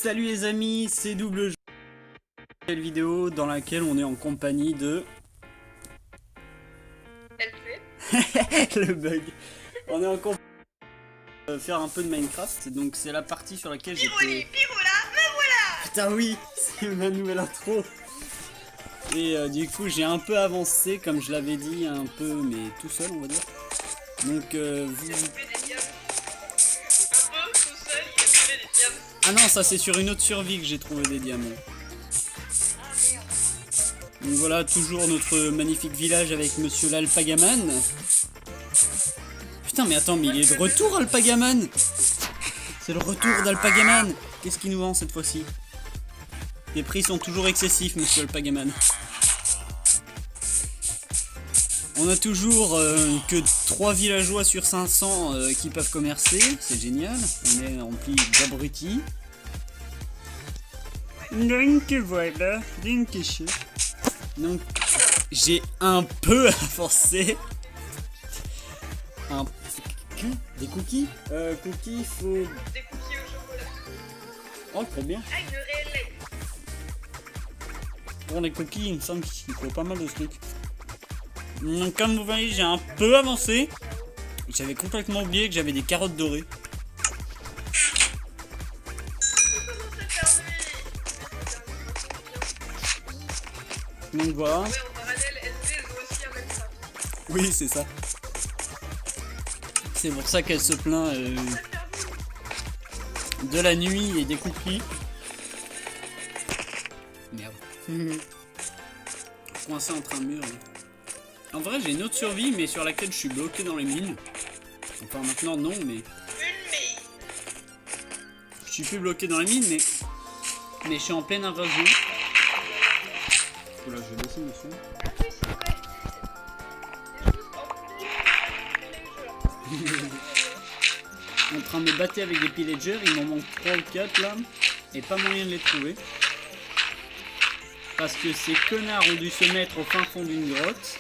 Salut les amis, c'est Double Jeu. Nouvelle vidéo dans laquelle on est en compagnie de... Le bug. On est en compagnie de faire un peu de Minecraft, donc c'est la partie sur laquelle j'étais... Putain oui, c'est ma nouvelle intro. Et du coup j'ai un peu avancé, comme je l'avais dit, un peu, mais tout seul on va dire. Donc Ah non, ça c'est sur une autre survie que j'ai trouvé des diamants. Donc voilà, toujours notre magnifique village avec monsieur l'Alpagaman. Putain mais attends, mais il est de retour Alpagaman. C'est le retour d'Alpagaman. Qu'est-ce qu'il nous vend cette fois-ci? Les prix sont toujours excessifs monsieur Alpagaman. On a toujours que 3 villageois sur 500 qui peuvent commercer, c'est génial. On est rempli d'abrutis. Donc voilà, donc j'ai un peu avancé. Des cookies cookies, il faut... Des cookies au chocolat. Oh très bien. Ah, une réelle lait. Pour les cookies, il me semble qu'il faut pas mal de trucs. Donc comme vous voyez, j'ai un peu avancé. J'avais complètement oublié que j'avais des carottes dorées. Donc voilà. Ouais, en parallèle, elle doit aussi avec ça. Oui, c'est ça. C'est pour ça qu'elle se plaint de la nuit et des cookies. Merde. Coincé entre un mur. En vrai, j'ai une autre survie, mais sur laquelle je suis bloqué dans les mines. Enfin, maintenant, non, mais... Une mine. Je suis plus bloqué dans les mines, mais je suis en pleine invasion. Oula, je vais baisser le son. Ah oui, c'est vrai. En train de me battre avec des pillagers, il m'en manque 3 ou 4 là, et pas moyen de les trouver. Parce que ces connards ont dû se mettre au fin fond d'une grotte.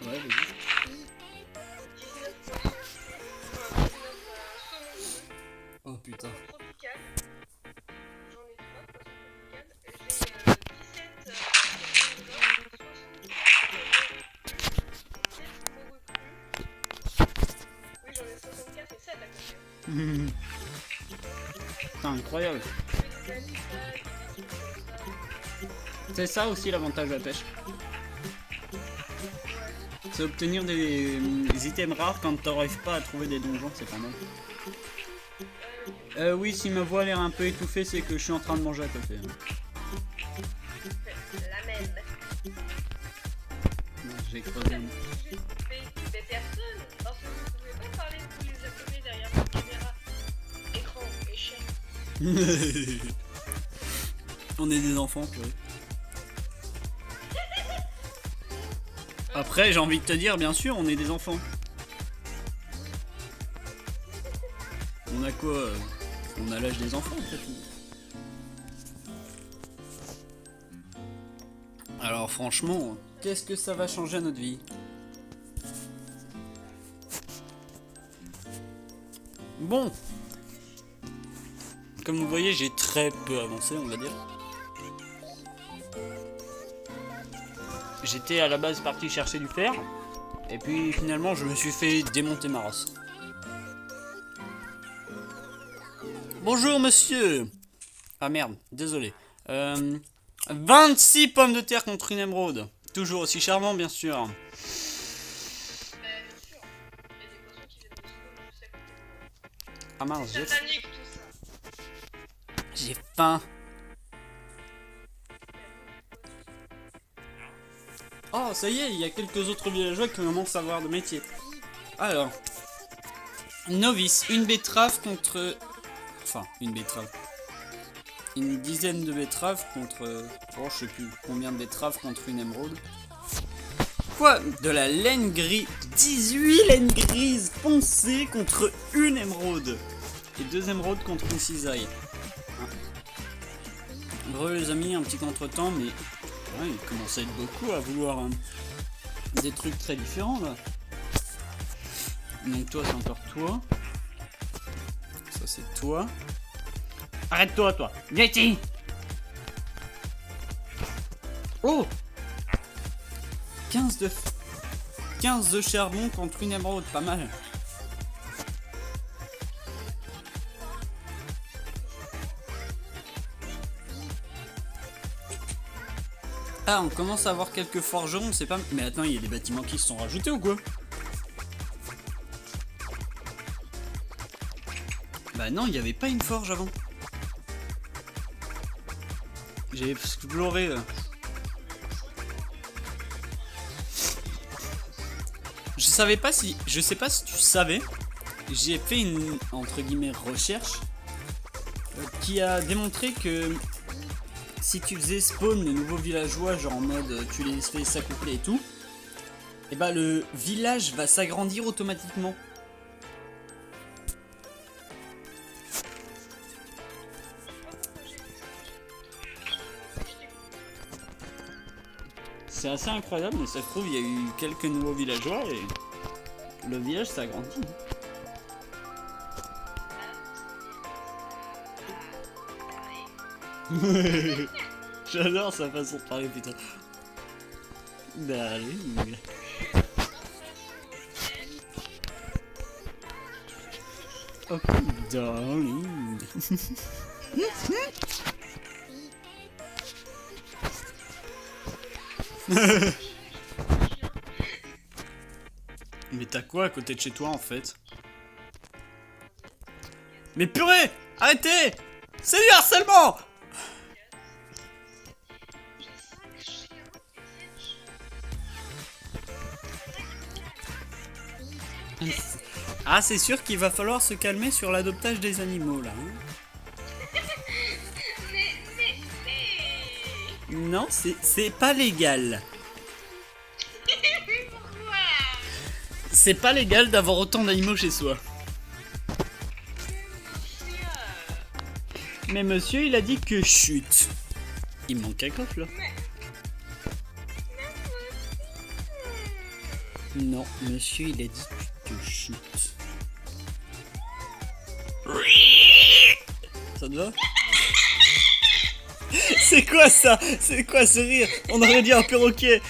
Ouais, vas-y. Oh putain. Tropical. J'en ai 3 poissons tropicales. J'ai 17 oui, j'en ai 64 et 7 à côté. C'est incroyable. C'est ça aussi l'avantage de la pêche. C'est obtenir des items rares quand t'arrives pas à trouver des donjons, c'est pas mal. Oui, si ma voix a l'air un peu étouffée, c'est que je suis en train de manger à côté. La même. J'ai creusé un... Mais personne, parce que vous pouvez pas parler de tous les abonnés derrière votre caméra. Écran, échec. On est des enfants, purée. Après, j'ai envie de te dire, bien sûr, on est des enfants. On a quoi On a l'âge des enfants, en fait. Alors, franchement, qu'est-ce que ça va changer à notre vie? Bon. Comme vous voyez, j'ai très peu avancé, on va dire. J'étais à la base parti chercher du fer. Et puis finalement, je me suis fait démonter ma race. Bonjour monsieur. Ah merde, désolé. 26 pommes de terre contre une émeraude. Toujours aussi charmant, bien sûr. Bien sûr. Il y a des poissons qui viennent de spawn juste à côté de moi. Ah mince, Satanique tout ça. j'ai faim. Oh, ça y est, il y a quelques autres villageois qui commencent à avoir de métier. Alors, novice, une betterave contre... Enfin, une betterave. Une dizaine de betteraves contre... Oh, je sais plus combien de betteraves contre une émeraude. Quoi? De la laine grise. 18 laines grises foncées contre une émeraude. Et 2 émeraudes contre une cisaille. Heureux les amis, un petit contretemps, mais... Ouais, il commence à être beaucoup à vouloir des trucs très différents là. Donc toi c'est encore toi. c'est toi. Arrête-toi, toi. Viens ici. Oh 15 de charbon contre une émeraude, pas mal. Ah, on commence à avoir quelques forgerons, on sait pas... Mais attends, il y a des bâtiments qui se sont rajoutés ou quoi? Bah non, il n'y avait pas une forge avant. J'ai exploré là. Je sais pas si tu savais, j'ai fait une entre guillemets recherche qui a démontré que si tu faisais spawn les nouveaux villageois, genre en mode tu les fais s'accoupler et tout, et bah le village va s'agrandir automatiquement. C'est assez incroyable, mais ça se trouve il y a eu quelques nouveaux villageois et le village s'agrandit. J'adore sa façon de parler, putain. Darling. Oh, darling. Mais t'as quoi à côté de chez toi en fait? Mais purée! Arrêtez! C'est du harcèlement! Ah, c'est sûr qu'il va falloir se calmer sur l'adoptage des animaux là. Hein. Non, c'est pas légal. Pourquoi? C'est pas légal d'avoir autant d'animaux chez soi. Mais monsieur, il a dit que chut. Il me manque un coffre là. Non, monsieur, il a dit que chut. Ça te va? C'est quoi ça? C'est quoi ce rire? On aurait dit un perroquet.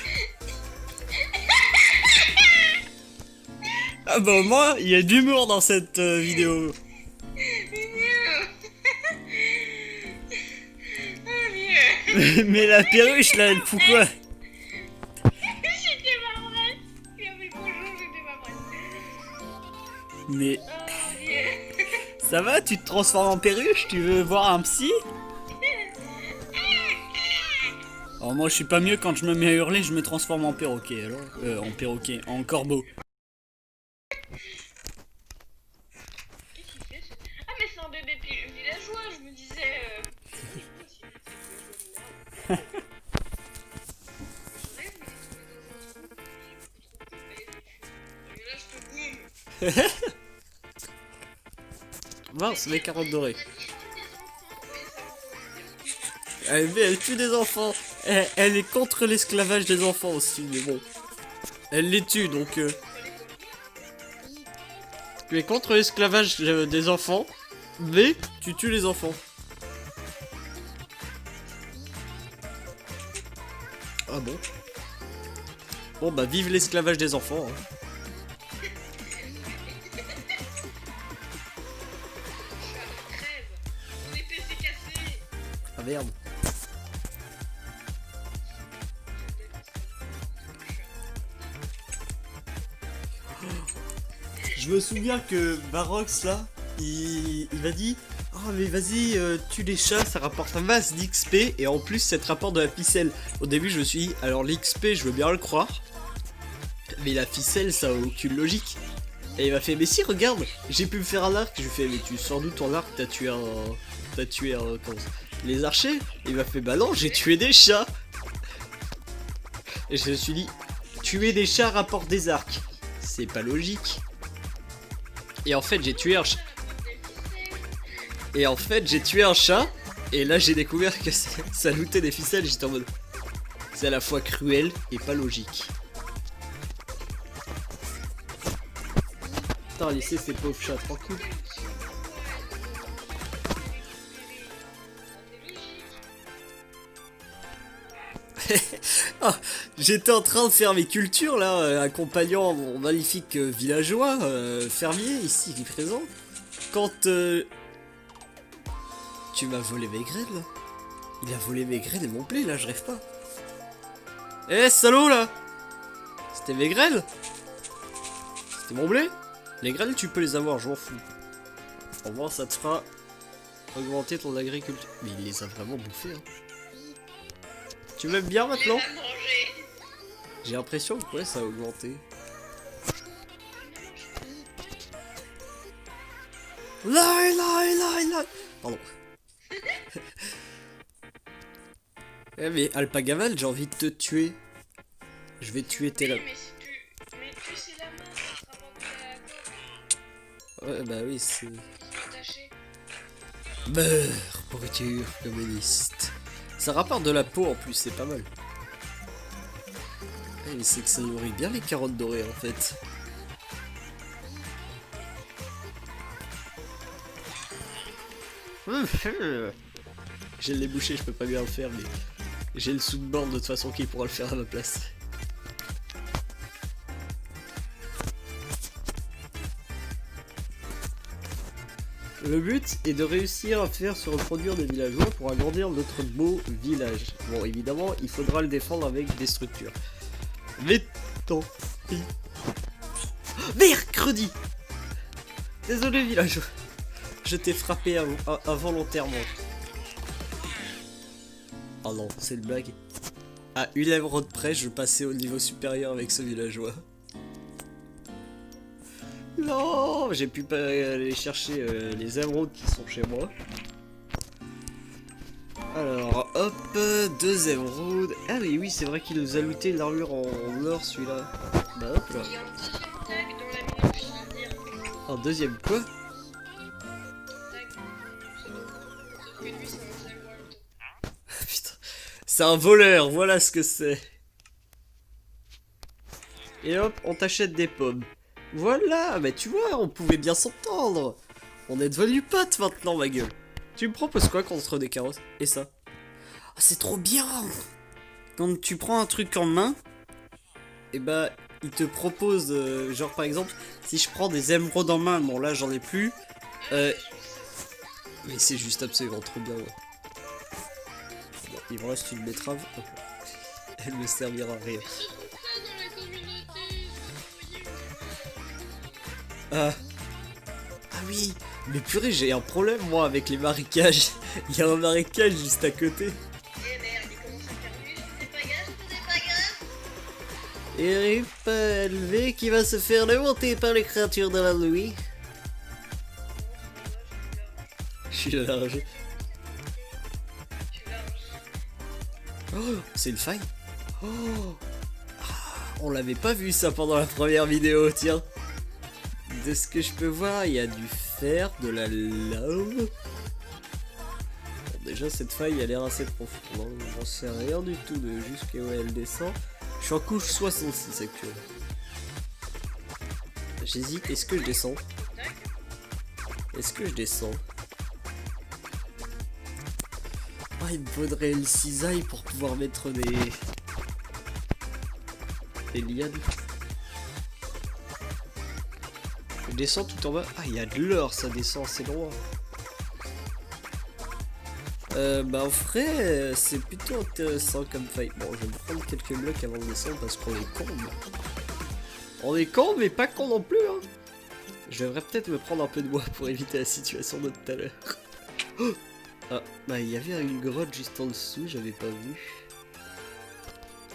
Ah bah au moins, il y a de l'humour dans cette vidéo. Mais la perruche là, elle fout quoi? J'étais pas prête. Bonjour, j'étais pas prête. Mais Oh Dieu. ça va? Tu te transformes en perruche? Tu veux voir un psy? Oh, moi je suis pas mieux quand je me mets à hurler, je me transforme en perroquet alors. En perroquet, en corbeau. Qu'est-ce qu'il fait ce... Ah mais c'est un bébé villageois, je me disais... Mince, les carottes dorées. Elle tue des enfants. Elle est contre l'esclavage des enfants aussi, mais bon. Elle les tue donc. Tu es contre l'esclavage des enfants, mais tu tues les enfants. Ah bon? Bon bah vive l'esclavage des enfants. Hein. Mon épée s'est cassée. Ah merde. Je me souviens que Barox là, il m'a dit oh mais vas-y tue les chats, ça rapporte un masse d'XP et en plus ça te rapporte de la ficelle. Au début je me suis dit alors l'XP je veux bien le croire, mais la ficelle ça a aucune logique. Et il m'a fait mais si regarde, j'ai pu me faire un arc. Je lui fais mais tu sors d'où ton arc? T'as tué les archers? Il m'a fait bah non j'ai tué des chats. Et je me suis dit tuer des chats rapporte des arcs, c'est pas logique. Et en fait j'ai tué un chat. Et là j'ai découvert que ça lootait des ficelles. J'étais en mode c'est à la fois cruel et pas logique. Putain laissez ces pauvres chats tranquilles. Ah, j'étais en train de faire mes cultures là, accompagnant mon magnifique villageois, fermier ici qui est présent. Quand tu m'as volé mes graines là. Il a volé mes graines et mon blé là, je rêve pas. Eh salaud là! C'était mes graines? C'était mon blé? Les graines tu peux les avoir, je m'en fous. Au moins ça te fera augmenter ton agriculture. Mais il les a vraiment bouffés hein. Tu m'aimes bien maintenant? Il va manger. J'ai l'impression que ouais ça a augmenté. Là. Pardon. Eh mais Alpagamal, j'ai envie de te tuer. Je vais tuer tes Oui, lapins. mais si tu... Mais tu sais la main, ça sera pas de la Ouais bah oui c'est... attaché. Beurre, pourriture communiste. Ça rapporte de la peau en plus, c'est pas mal. Eh, mais c'est que ça nourrit bien les carottes dorées en fait. J'ai les bouchées, je peux pas bien le faire, mais j'ai le sous-board de toute façon qui pourra le faire à ma place. Le but est de réussir à faire se reproduire des villageois pour agrandir notre beau village. Bon, évidemment, il faudra le défendre avec des structures. Mais tant pis. Mercredi! Désolé, villageois. Je t'ai frappé involontairement. Oh non, c'est une blague. À une émeraude près, je passais au niveau supérieur avec ce villageois. Non, j'ai pu pas aller chercher les émeraudes qui sont chez moi. Alors, hop, 2 émeraudes. Ah oui, c'est vrai qu'il nous a looté l'armure en or celui-là. Bah hop là. Il y a un deuxième tag dans la mine, je viens de dire. Un deuxième quoi? Tag. Sauf que lui, c'est un Zelda. Putain, c'est un voleur, voilà ce que c'est. Et hop, on t'achète des pommes. Voilà, mais tu vois, on pouvait bien s'entendre. On est devenus potes maintenant, ma gueule. Tu me proposes quoi contre des carottes? Et ça? Ah, c'est trop bien. Quand tu prends un truc en main, et bah, il te propose, genre par exemple, si je prends des émeraudes en main, bon là j'en ai plus. Mais c'est juste absolument trop bien, ouais. Bon, il me reste une betterave. Elle me servira à rien. Ah oui, mais purée, j'ai un problème moi avec les marécages. Il y a un marécage juste à côté. Eh merde, il commence à faire nuit, c'était pas grave. Et rip LV qui va se faire démonter par les créatures de la nuit. Je suis large. Oh, c'est une faille. Oh, on l'avait pas vu ça pendant la première vidéo, tiens. De ce que je peux voir, il y a du fer, de la lave. Bon, déjà, cette faille a l'air assez profonde. J'en sais rien du tout de jusqu'à où elle descend. Je suis en couche 66 actuellement. J'hésite, est-ce que je descends? Est-ce que je descends? Ah, il me faudrait une cisaille pour pouvoir mettre des lianes. Je descends tout en bas. Ah, il y a de l'or, ça descend assez loin. Bah en vrai, c'est plutôt intéressant comme faille. Bon, je vais me prendre quelques blocs avant de descendre parce qu'on est con. On est con, mais pas con non plus, hein. Je devrais peut-être me prendre un peu de bois pour éviter la situation de tout à l'heure. Oh, ah, bah il y avait une grotte juste en dessous, j'avais pas vu.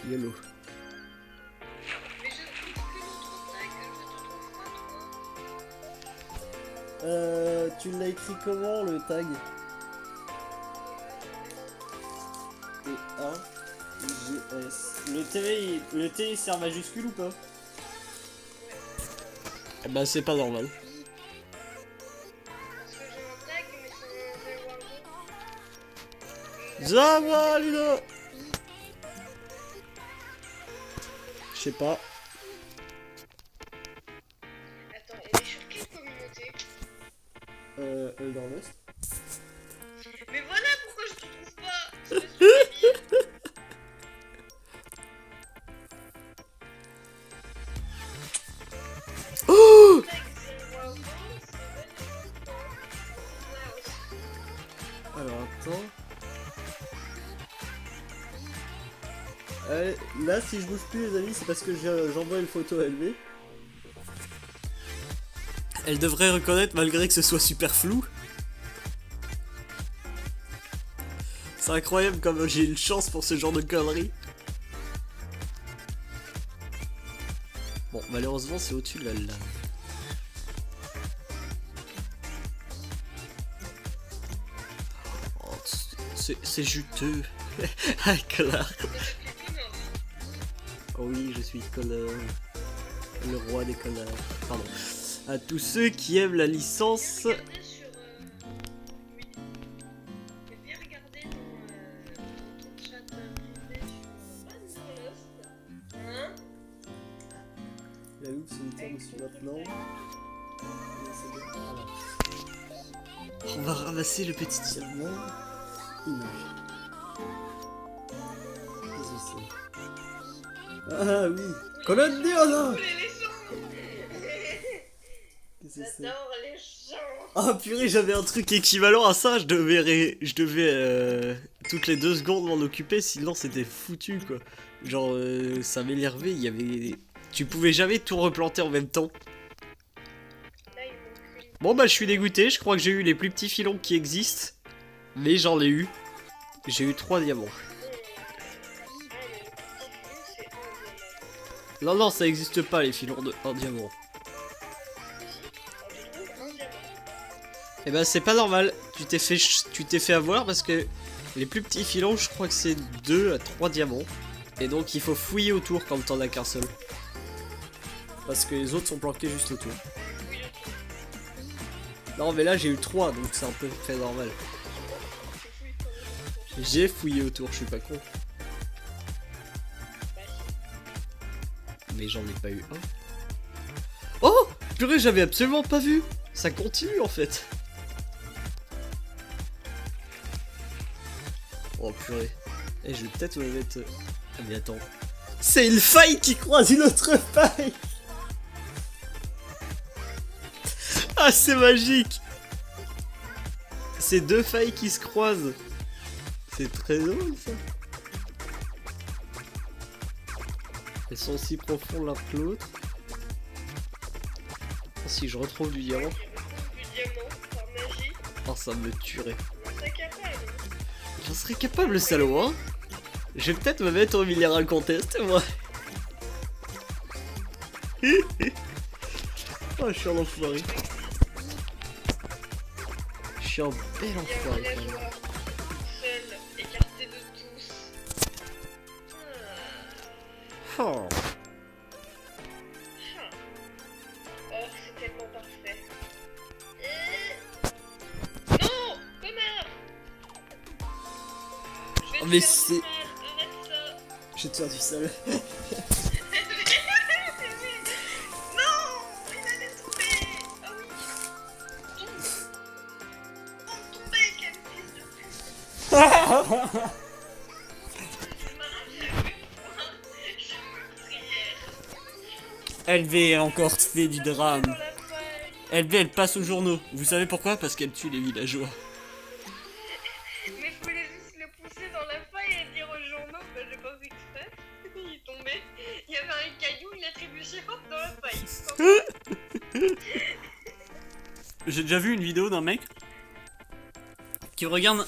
YOLO. Mais je trouve que l'autre tag, je te trouve pas toi. Tu l'as écrit comment le tag? T-A-G-S. Le T c'est en majuscule ou pas? Eh bah c'est pas normal. Parce que j'ai un tag, mais c'est un Zama Ludo. Je sais pas. Attends, elle est sur quelle communauté? Dans l'Est. Mais voilà pourquoi je te trouve pas. Espèce de débile. Là, si je bouge plus, les amis, c'est parce que j'envoie une photo à LV. Elle devrait reconnaître malgré que ce soit super flou. C'est incroyable comme j'ai une chance pour ce genre de conneries. Bon, malheureusement, c'est au-dessus de la lave. Oh, c'est juteux. Ah, connard. Oh oui, je suis connard. Le roi des connards. Pardon. À tous ceux qui aiment la licence. Regardez sur. Oui. Viens regarder dans ton chat privé sur Wanderlust. Hein? La loupe solitaire me suit maintenant. On va ramasser le petit diamant. Image. Qu'est-ce que c'est? Ah oui. Colonne Diana. Les léchons. Qu'est-ce que c'est? J'adore les champs. Ah purée, j'avais un truc équivalent à ça, je devais toutes les 2 secondes m'en occuper, sinon c'était foutu quoi. Genre ça m'énervait, il y avait... Tu pouvais jamais tout replanter en même temps. Là, il manque une. Bon bah je suis dégoûté, je crois que j'ai eu les plus petits filons qui existent. Mais j'en ai eu. J'ai eu 3 diamants. C'est un diamant. Non non, ça existe pas les filons de 1 diamant. Je trouve un diamant. Et bah c'est pas normal, tu t'es fait avoir parce que les plus petits filons, je crois que c'est 2 à 3 diamants. Et donc il faut fouiller autour quand t'en as qu'un seul. Parce que les autres sont planqués juste autour. Non mais là j'ai eu 3 donc c'est un peu très normal. J'ai fouillé autour, je suis pas con. Mais j'en ai pas eu un. Oh purée, j'avais absolument pas vu. Ça continue en fait. Oh purée. Et je vais peut-être me mettre... Ah mais attends. C'est une faille qui croise une autre faille. Ah c'est magique. C'est 2 failles qui se croisent. C'est très drôle ça. Elles sont aussi profondes l'un que l'autre. Si je retrouve du diamant. Du diamant par magie. Oh ça me tuerait. On serait capable. J'en serais capable salaud hein. Je vais peut-être me mettre au minéral contest moi. Oh je suis un enfoiré. Je suis un bel enfoiré quand même. Villageois, seul, écarté de tous. Oh. Oh, c'est tellement parfait. Non, connard. Je vais Oh, te mais faire c'est... du mal, arrête ça. Je vais te faire du sale. Non, il allait tomber. Ah oui. Tombe. Tombe, quel fils de pute. Je me prière. LV a encore fait du drame. Dans la faille. LV elle passe aux journaux. Vous savez pourquoi? Parce qu'elle tue les villageois. Mais fallait juste le pousser dans la faille et dire aux journaux que j'ai pas fait exprès. Il est tombé. Il y avait un caillou, il a trébuché hop dans la faille. J'ai déjà vu une vidéo d'un mec qui regarde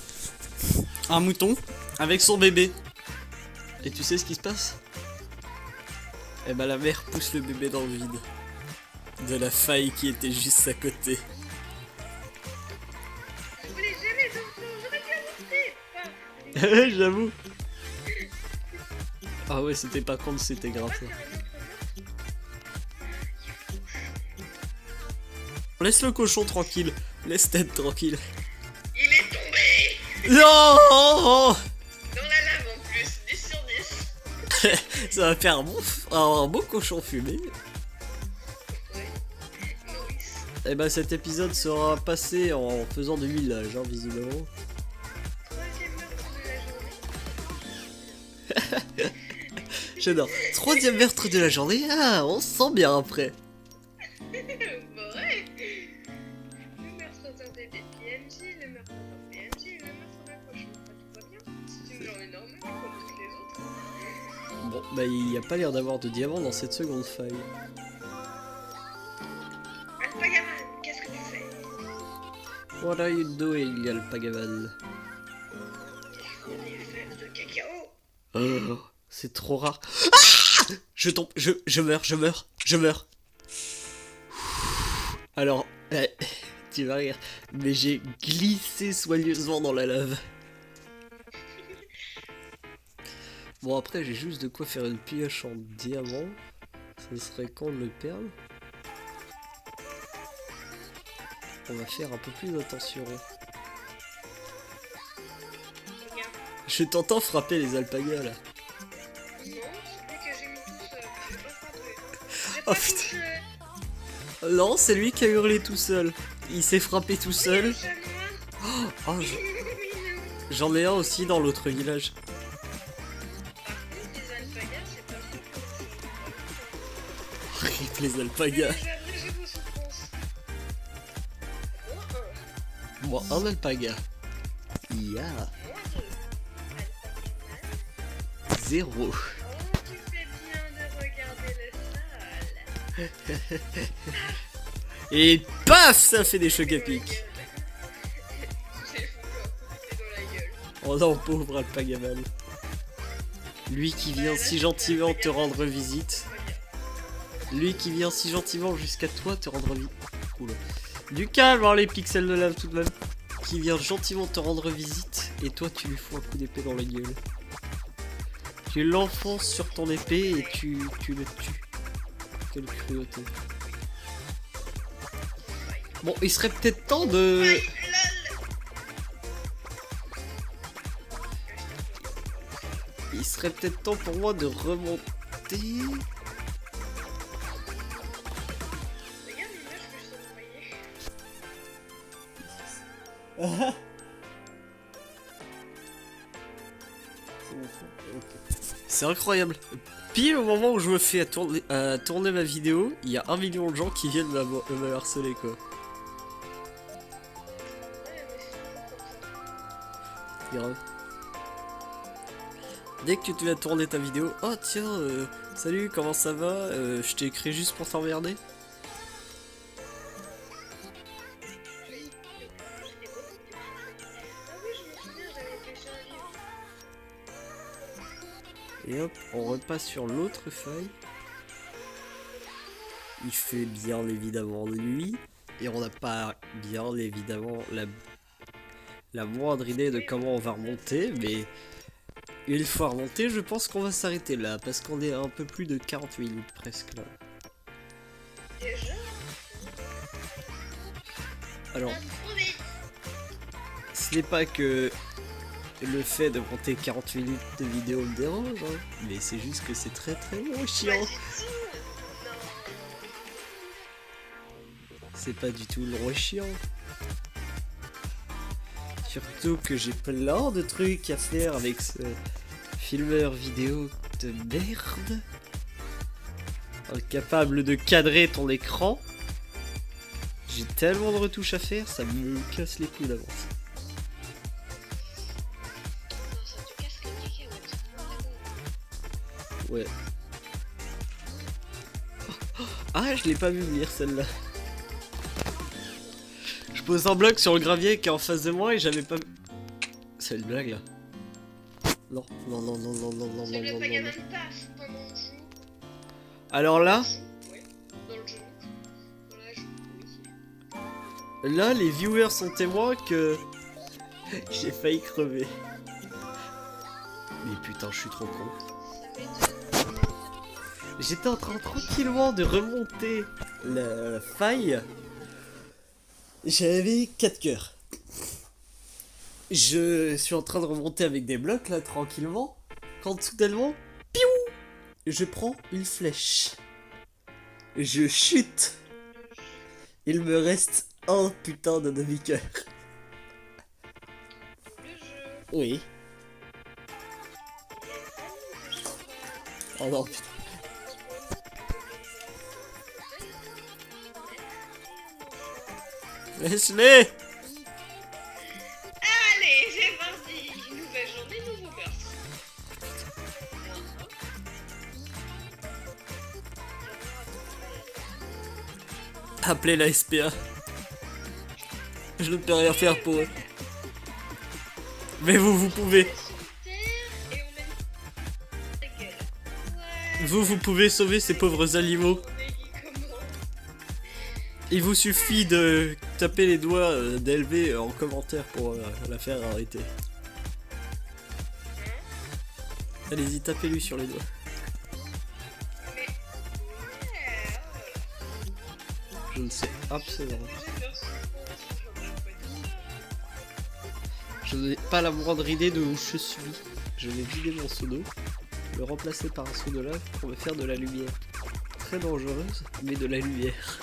un mouton avec son bébé. Et tu sais ce qui se passe? Eh ben la mère pousse le bébé dans le vide de la faille qui était juste à côté. Je voulais jamais d'enfant, j'aurais dû avorter. J'avoue. Ah ouais, c'était pas con, c'était grave ça. Laisse le cochon tranquille. Laisse Ted tranquille. Il est tombé Non. dans la lave en plus, 10 sur 10. Ça va faire un beau cochon fumé. Oui, Maurice. Et ben cet épisode sera passé en faisant du village, hein, visiblement. Troisième meurtre de la journée. J'adore. 3e meurtre de la journée. Ah, on se sent bien après. Bah ouais. Le meurtre d'un bébé PNJ, le meurtre d'un PNJ, le meurtre d'un cochon. Bah, tout va bien. C'est une journée normale comme toutes les autres. Bon, bah il n'y a pas l'air d'avoir de diamant dans cette seconde faille. Alpagaman, qu'est-ce que tu fais? What are you doing, Alpagaman? Des fèves de cacao. Oh, c'est trop rare. Ah, je tombe, je meurs. Alors, tu vas rire, mais j'ai glissé soigneusement dans la lave. Bon, après, j'ai juste de quoi faire une pioche en diamant. Ce serait con de le perdre. On va faire un peu plus attention. Regarde. Je t'entends frapper les alpagas là. Non, c'est lui que j'ai mis tout seul. J'ai pas frappé. J'ai Oh, pas putain. touché. Non, c'est lui qui a hurlé tout seul. Il s'est frappé tout seul. Le chat noir. Oh, j'en ai un aussi dans l'autre village. Par contre, les alpagas, c'est pas ça. Rip les alpagas. J'ai abrégé vos souffrances. Moi, un alpaga. Ya, Moi, 0. oh, tu fais bien de regarder le sol. Et paf, ça fait des chocs épiques. J'ai foutu un coup de pied dans la gueule. Oh non, pauvre alpagaman. Lui qui vient si gentiment te rendre visite. Lui qui vient si gentiment jusqu'à toi te rendre visite. Oula. Du calme, hein, les pixels de lave tout de même. Qui vient gentiment te rendre visite. Et toi, tu lui fous un coup d'épée dans la gueule. Tu l'enfonces sur ton épée et tu le tues. Quelle cruauté. Bon, il serait peut-être temps de... Il serait peut-être temps pour moi de remonter. Regarde l'image que je t'ai envoyée. C'est incroyable. Pile au moment où je me fais tourner ma vidéo, il y a 1 million de gens qui viennent me harceler quoi. Grave. Dès que tu vas tourner ta vidéo, oh tiens, salut, comment ça va? Je t'ai écrit juste pour t'emmerder. Ah oui, je me souviens, j'avais fait ça un livre. Et hop, on repasse sur l'autre feuille. Il fait bien évidemment nuit. Et on n'a pas bien évidemment la moindre idée de comment on va remonter. Mais une fois remonté, je pense qu'on va s'arrêter là. Parce qu'on est à un peu plus de 40 minutes presque là. Déjà, Alors, trop vite. ce n'est pas que le fait de monter 40 minutes de vidéo me dérange. Hein, mais c'est juste que c'est très long, chiant. Non. C'est pas du tout long et chiant. Surtout que j'ai plein de trucs à faire avec ce filmeur vidéo de merde. Incapable de cadrer ton écran. J'ai tellement de retouches à faire, ça me casse les couilles d'avance. Non, ça te casse les cacahuètes. Ouais. Ah, je l'ai pas vu venir celle-là. Je pose un bloc sur le gravier qui est en face de moi et j'avais pas... C'est une blague là. Non, non, non, non, non, non, non, C'est non, le non, non. Pagaman passe pendant le jeu. Alors là, Ouais, dans le jeu. Dans la jeu, oui. là, les viewers sont témoins que j'ai failli crever. Mais putain, je suis trop con. Ça m'étonne. J'étais en train tranquillement de remonter la faille. J'avais 4 cœurs. Je suis en train de remonter avec des blocs là tranquillement. Quand soudainement, piou, je prends une flèche. Je chute. Il me reste un putain de demi-cœur. Le jeu. Oui. Oh non, putain. Laisse-les. Allez, c'est parti. Nouvelle journée, nouveau meurtre. Appelez la SPA. Je ne peux rien faire pour eux. Mais vous pouvez. Et on met la gueule. Ouais. Vous pouvez sauver ces pauvres animaux. Il vous suffit de taper les doigts d'Elv en commentaire pour la faire arrêter. Allez-y, tapez-lui sur les doigts. Mais... Je ne sais absolument pas. Je n'ai pas la moindre idée de où je suis. Je vais vider mon seau d'eau, le remplacer par un seau de lave pour me faire de la lumière. Très dangereuse, mais de la lumière.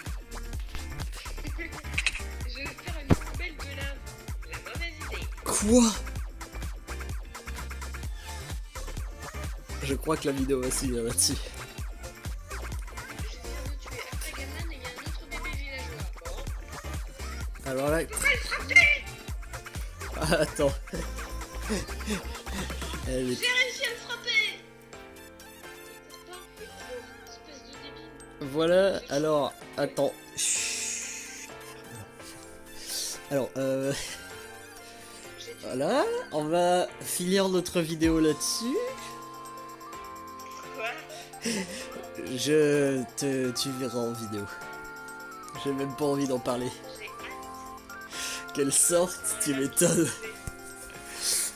Je vais faire une poubelle de lave. La mauvaise idée. Quoi? Je crois que la vidéo va s'y là-dessus. Je viens de tuer Artagaman et il y a un autre bébé villageois. Bon. Alors là... Ah, attends. Elle est... J'ai réussi à le frapper. Il court pas, il court, espèce de débile. Voilà, alors... Attends. Chut. Alors, J'ai tué. voilà, on va finir notre vidéo là-dessus. Quoi? Tu verras en vidéo. J'ai même pas envie d'en parler. J'ai hâte. Quelle sorte, tu m'étonnes.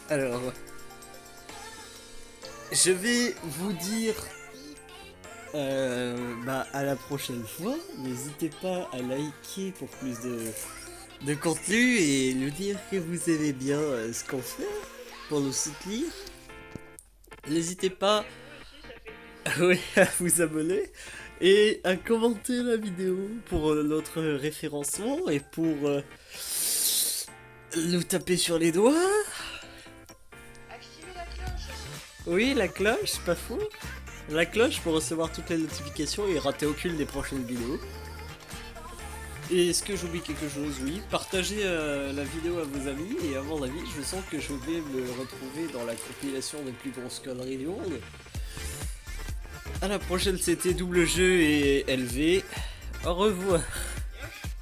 Alors, je vais vous dire à la prochaine fois. N'hésitez pas à liker pour plus de contenu et nous dire que vous aimez bien ce qu'on fait pour nous soutenir. N'hésitez pas oui, à vous abonner et à commenter la vidéo pour notre référencement et pour nous taper sur les doigts. Activez la cloche aussi. Oui, la cloche, pas fou. La cloche pour recevoir toutes les notifications et rater aucune des prochaines vidéos. Et est-ce que j'oublie quelque chose? Oui, partagez la vidéo à vos amis et à mon avis, je sens que je vais me retrouver dans la compilation des plus grosses conneries du monde. À la prochaine, c'était Double Jeu et LV. Au revoir.